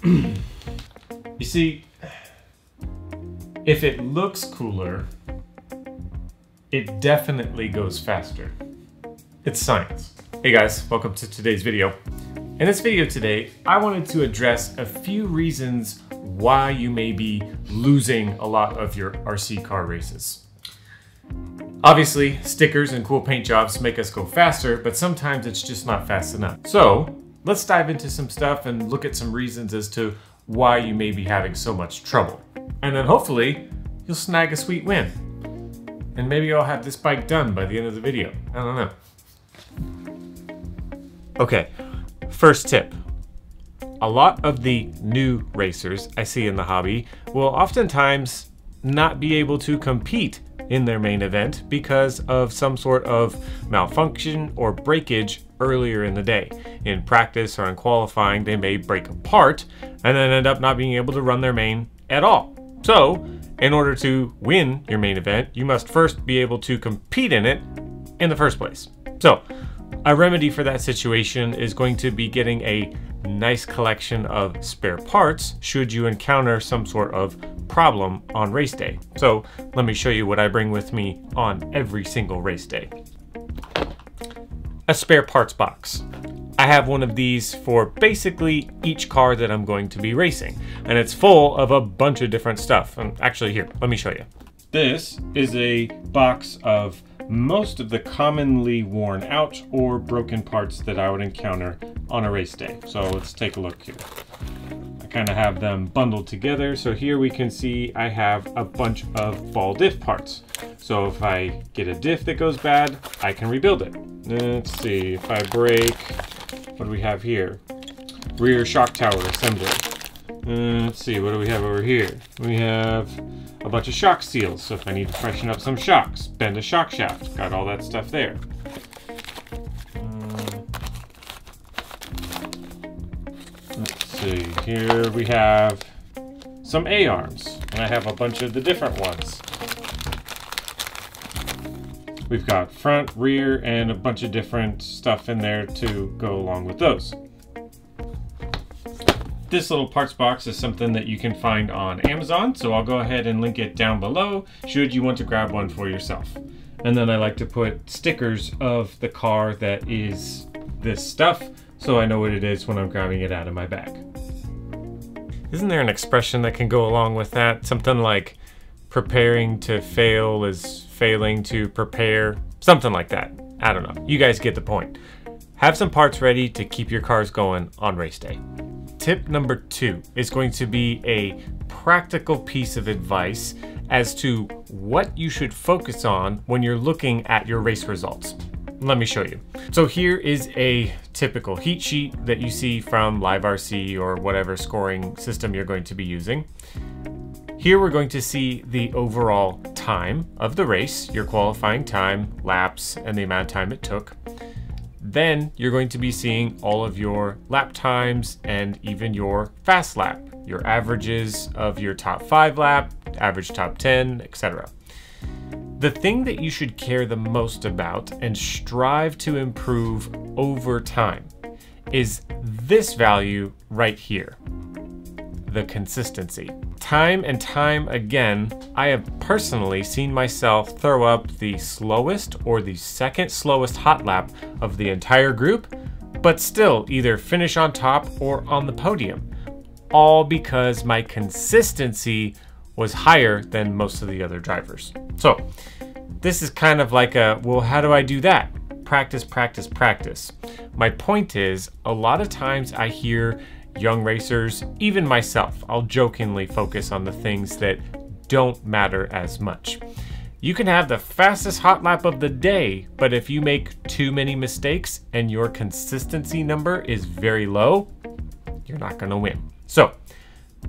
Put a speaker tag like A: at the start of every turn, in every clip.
A: You see, if it looks cooler, it definitely goes faster. It's science. Hey guys, welcome to today's video. In this video today, I wanted to address a few reasons why you may be losing a lot of your RC car races. Obviously, stickers and cool paint jobs make us go faster, but sometimes it's just not fast enough. So let's dive into some stuff and look at some reasons as to why you may be having so much trouble. And then hopefully you'll snag a sweet win. And maybe I'll have this bike done by the end of the video. I don't know. Okay, first tip. A lot of the new racers I see in the hobby will oftentimes not be able to compete in their main event because of some sort of malfunction or breakage earlier in the day. In practice or in qualifying, they may break apart and then end up not being able to run their main at all. So, in order to win your main event, you must first be able to compete in it in the first place. So, a remedy for that situation is going to be getting a nice collection of spare parts should you encounter some sort of problem on race day. So let me show you what I bring with me on every single race day. A spare parts box. I have one of these for basically each car that I'm going to be racing, and it's full of a bunch of different stuff. And actually here, let me show you. This is a box of most of the commonly worn out or broken parts that I would encounter on a race day. So let's take a look here. I kind of have them bundled together. So here we can see I have a bunch of ball diff parts. So if I get a diff that goes bad, I can rebuild it. Let's see, if I break, what do we have here? Rear shock tower assembly. Let's see, what do we have over here? We have a bunch of shock seals, so if I need to freshen up some shocks, bend a shock shaft, got all that stuff there. Let's see, here we have some A-arms, and I have a bunch of the different ones. We've got front, rear, and a bunch of different stuff in there to go along with those. This little parts box is something that you can find on Amazon, so I'll go ahead and link it down below should you want to grab one for yourself. And then I like to put stickers of the car that is this stuff, so I know what it is when I'm grabbing it out of my bag. Isn't there an expression that can go along with that? Something like preparing to fail is failing to prepare, something like that. I don't know, you guys get the point. Have some parts ready to keep your cars going on race day. Tip number 2 is going to be a practical piece of advice as to what you should focus on when you're looking at your race results. Let me show you. So here is a typical heat sheet that you see from Live RC or whatever scoring system you're going to be using. Here we're going to see the overall time of the race, your qualifying time, laps, and the amount of time it took. Then you're going to be seeing all of your lap times and even your fast lap, your averages of your top 5 lap, average top 10, etc. The thing that you should care the most about and strive to improve over time is this value right here, the consistency. Time and time again, I have personally seen myself throw up the slowest or the second slowest hot lap of the entire group, but still either finish on top or on the podium, all because my consistency was higher than most of the other drivers. So this is kind of like a, well, how do I do that? Practice, practice, practice. My point is, a lot of times I hear young racers, even myself, I'll jokingly focus on the things that don't matter as much. You can have the fastest hot lap of the day, but if you make too many mistakes and your consistency number is very low, you're not gonna win. So,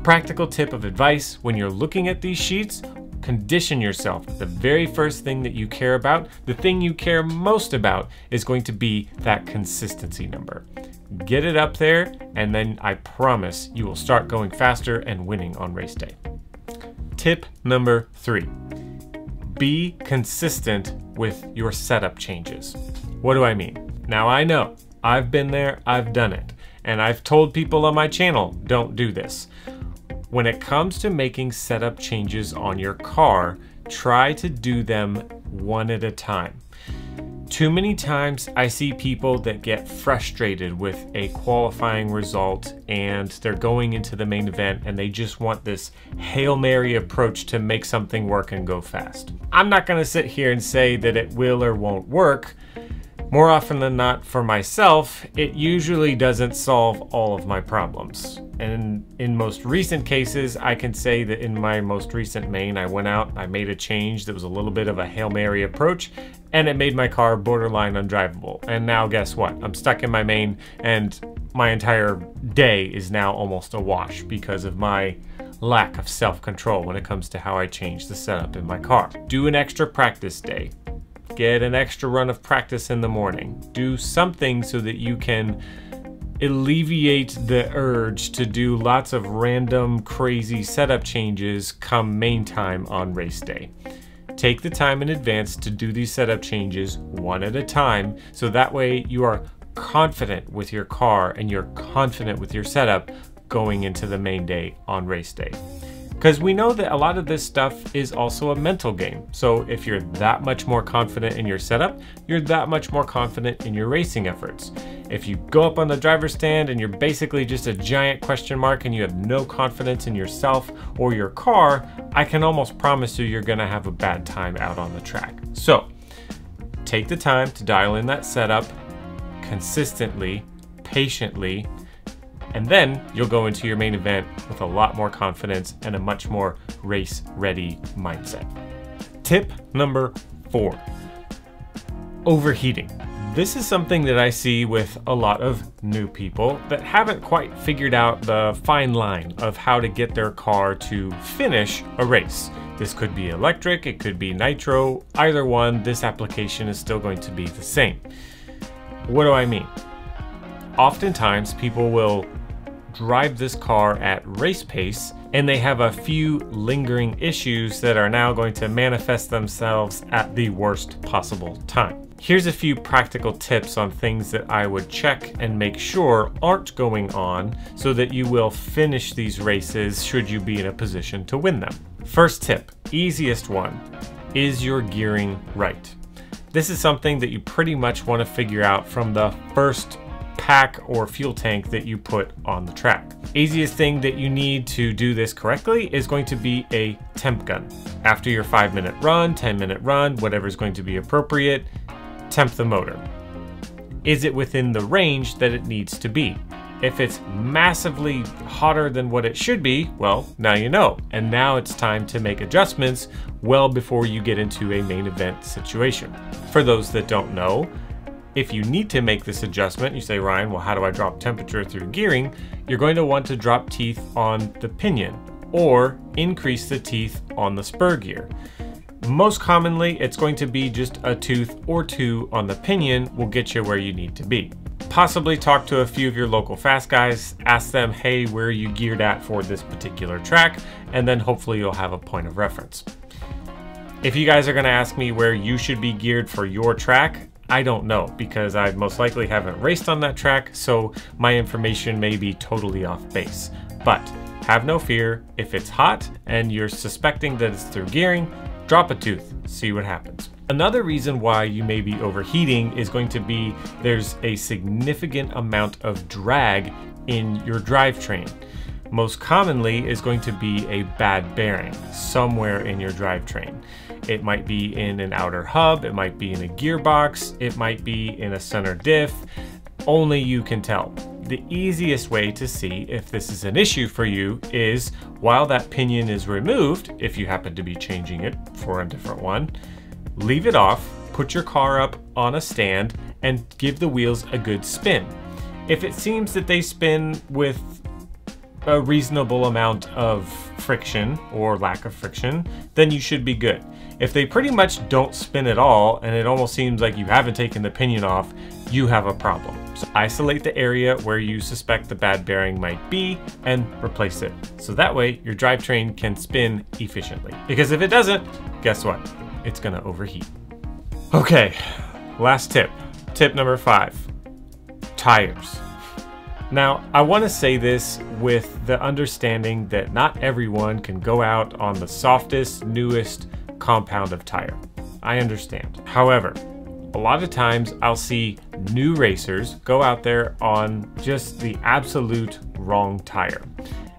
A: practical tip of advice, when you're looking at these sheets, condition yourself. The very first thing that you care about, the thing you care most about, is going to be that consistency number. Get it up there, and then I promise you will start going faster and winning on race day. Tip number 3, be consistent with your setup changes. What do I mean? Now I know, I've been there, I've done it. and I've told people on my channel, don't do this. When it comes to making setup changes on your car, try to do them one at a time. Too many times I see people that get frustrated with a qualifying result and they're going into the main event and they just want this Hail Mary approach to make something work and go fast. I'm not going to sit here and say that it will or won't work. More often than not, for myself, it usually doesn't solve all of my problems. And in most recent cases, I can say that in my most recent main, I went out, I made a change that was a little bit of a Hail Mary approach, and it made my car borderline undrivable. And now guess what? I'm stuck in my main, and my entire day is now almost a wash because of my lack of self-control when it comes to how I change the setup in my car. Do an extra practice day. Get an extra run of practice in the morning. Do something so that you can alleviate the urge to do lots of random crazy setup changes come main time on race day. Take the time in advance to do these setup changes one at a time, so that way you are confident with your car and you're confident with your setup going into the main day on race day. Because we know that a lot of this stuff is also a mental game. So if you're that much more confident in your setup, you're that much more confident in your racing efforts. If you go up on the driver's stand and you're basically just a giant question mark and you have no confidence in yourself or your car, I can almost promise you you're gonna have a bad time out on the track. So take the time to dial in that setup consistently, patiently, and then you'll go into your main event with a lot more confidence and a much more race-ready mindset. Tip number 4, overheating. This is something that I see with a lot of new people that haven't quite figured out the fine line of how to get their car to finish a race. This could be electric, it could be nitro, either one, this application is still going to be the same. What do I mean? Oftentimes people will drive this car at race pace and they have a few lingering issues that are now going to manifest themselves at the worst possible time. Here's a few practical tips on things that I would check and make sure aren't going on so that you will finish these races should you be in a position to win them. First tip, easiest one, is your gearing right? This is something that you pretty much want to figure out from the first pack or fuel tank that you put on the track. Easiest thing that you need to do this correctly is going to be a temp gun. After your 5-minute run, 10-minute run, whatever is going to be appropriate, temp the motor. Is it within the range that it needs to be? If it's massively hotter than what it should be, well, now you know. And now it's time to make adjustments well before you get into a main event situation. For those that don't know, if you need to make this adjustment, you say, Ryan, well, how do I drop temperature through gearing? You're going to want to drop teeth on the pinion or increase the teeth on the spur gear. Most commonly, it's going to be just a tooth or two on the pinion will get you where you need to be. Possibly talk to a few of your local fast guys, ask them, hey, where are you geared at for this particular track? And then hopefully you'll have a point of reference. If you guys are gonna ask me where you should be geared for your track, I don't know, because I most likely haven't raced on that track, so my information may be totally off base. But have no fear, if it's hot and you're suspecting that it's through gearing, drop a tooth, see what happens. Another reason why you may be overheating is going to be there's a significant amount of drag in your drivetrain. Most commonly is going to be a bad bearing somewhere in your drivetrain. It might be in an outer hub, it might be in a gearbox, it might be in a center diff. Only you can tell. The easiest way to see if this is an issue for you is while that pinion is removed, if you happen to be changing it for a different one, leave it off, put your car up on a stand, and give the wheels a good spin. If it seems that they spin with a reasonable amount of friction or lack of friction, then you should be good. If they pretty much don't spin at all and it almost seems like you haven't taken the pinion off, you have a problem. So isolate the area where you suspect the bad bearing might be and replace it. So that way your drivetrain can spin efficiently. Because if it doesn't, guess what? It's gonna overheat. Okay, last tip. Tip number 5, tires. Now, I want to say this with the understanding that not everyone can go out on the softest, newest compound of tire. I understand. However, a lot of times I'll see new racers go out there on just the absolute wrong tire.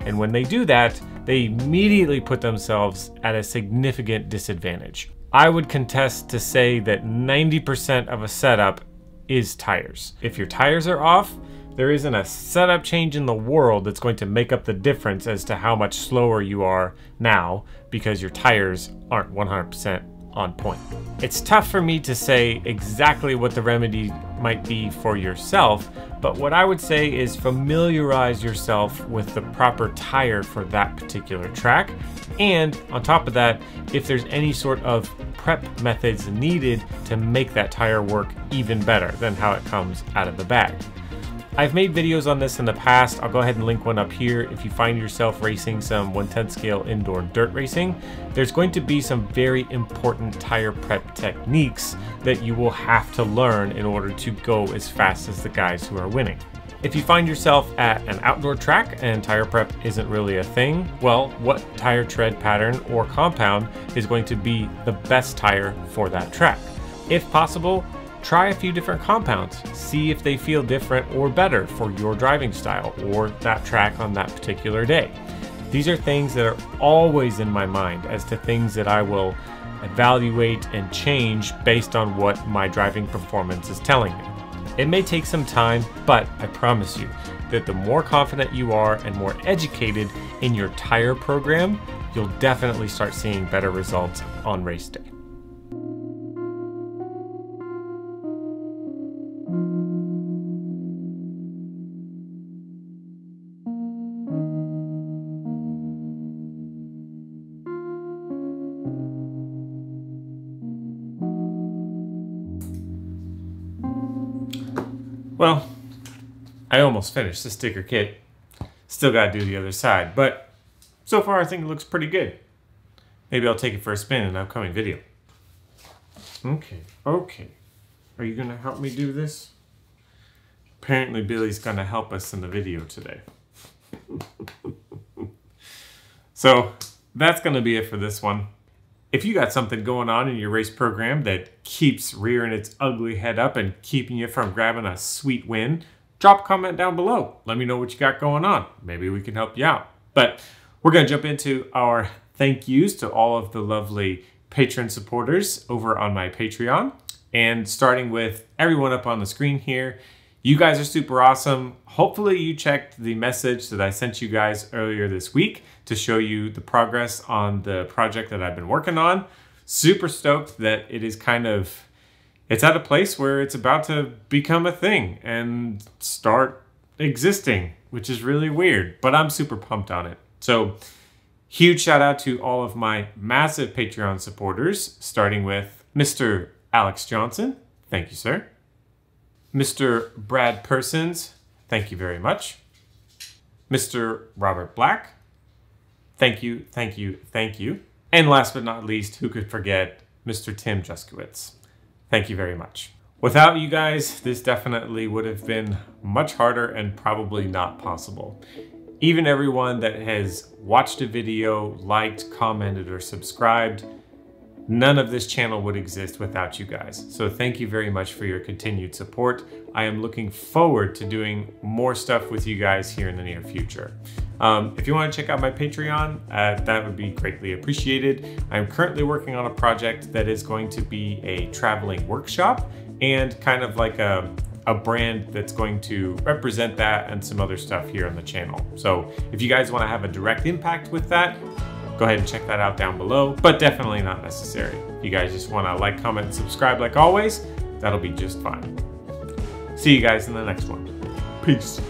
A: And when they do that, they immediately put themselves at a significant disadvantage. I would contest to say that 90% of a setup is tires. If your tires are off, there isn't a setup change in the world that's going to make up the difference as to how much slower you are now because your tires aren't 100% on point. It's tough for me to say exactly what the remedy might be for yourself, but what I would say is familiarize yourself with the proper tire for that particular track. And on top of that, if there's any sort of prep methods needed to make that tire work even better than how it comes out of the bag. I've made videos on this in the past. I'll go ahead and link one up here. If you find yourself racing some 1/10 scale indoor dirt racing, there's going to be some very important tire prep techniques that you will have to learn in order to go as fast as the guys who are winning. If you find yourself at an outdoor track and tire prep isn't really a thing, well, what tire tread pattern or compound is going to be the best tire for that track? If possible, try a few different compounds. See if they feel different or better for your driving style or that track on that particular day. These are things that are always in my mind as to things that I will evaluate and change based on what my driving performance is telling me. It may take some time, but I promise you that the more confident you are and more educated in your tire program, you'll definitely start seeing better results on race day. Well, I almost finished the sticker kit. Still gotta do the other side, but so far I think it looks pretty good. Maybe I'll take it for a spin in an upcoming video. Okay. Are you gonna help me do this? Apparently Billy's gonna help us in the video today. So that's gonna be it for this one. If you got something going on in your race program that keeps rearing its ugly head up and keeping you from grabbing a sweet win, drop a comment down below. Let me know what you got going on. Maybe we can help you out. But we're going to jump into our thank yous to all of the lovely patron supporters over on my Patreon. And starting with everyone up on the screen here, you guys are super awesome. Hopefully you checked the message that I sent you guys earlier this week to show you the progress on the project that I've been working on. Super stoked that it is it's at a place where it's about to become a thing and start existing, which is really weird, but I'm super pumped on it. So huge shout out to all of my massive Patreon supporters, starting with Mr. Alex Johnson. Thank you, sir. Mr. Brad Persons, thank you very much. Mr. Robert Black, thank you. And last but not least, who could forget Mr. Tim Juskowitz. Thank you very much. Without you guys, this definitely would have been much harder and probably not possible. Even everyone that has watched a video, liked, commented, or subscribed, none of this channel would exist without you guys. So thank you very much for your continued support. I am looking forward to doing more stuff with you guys here in the near future. If you want to check out my Patreon, that would be greatly appreciated. I'm currently working on a project that is going to be a traveling workshop and kind of like a brand that's going to represent that and some other stuff here on the channel. So if you guys want to have a direct impact with that, go ahead and check that out down below, but definitely not necessary. If you guys just want to like, comment, and subscribe like always, that'll be just fine. See you guys in the next one. Peace.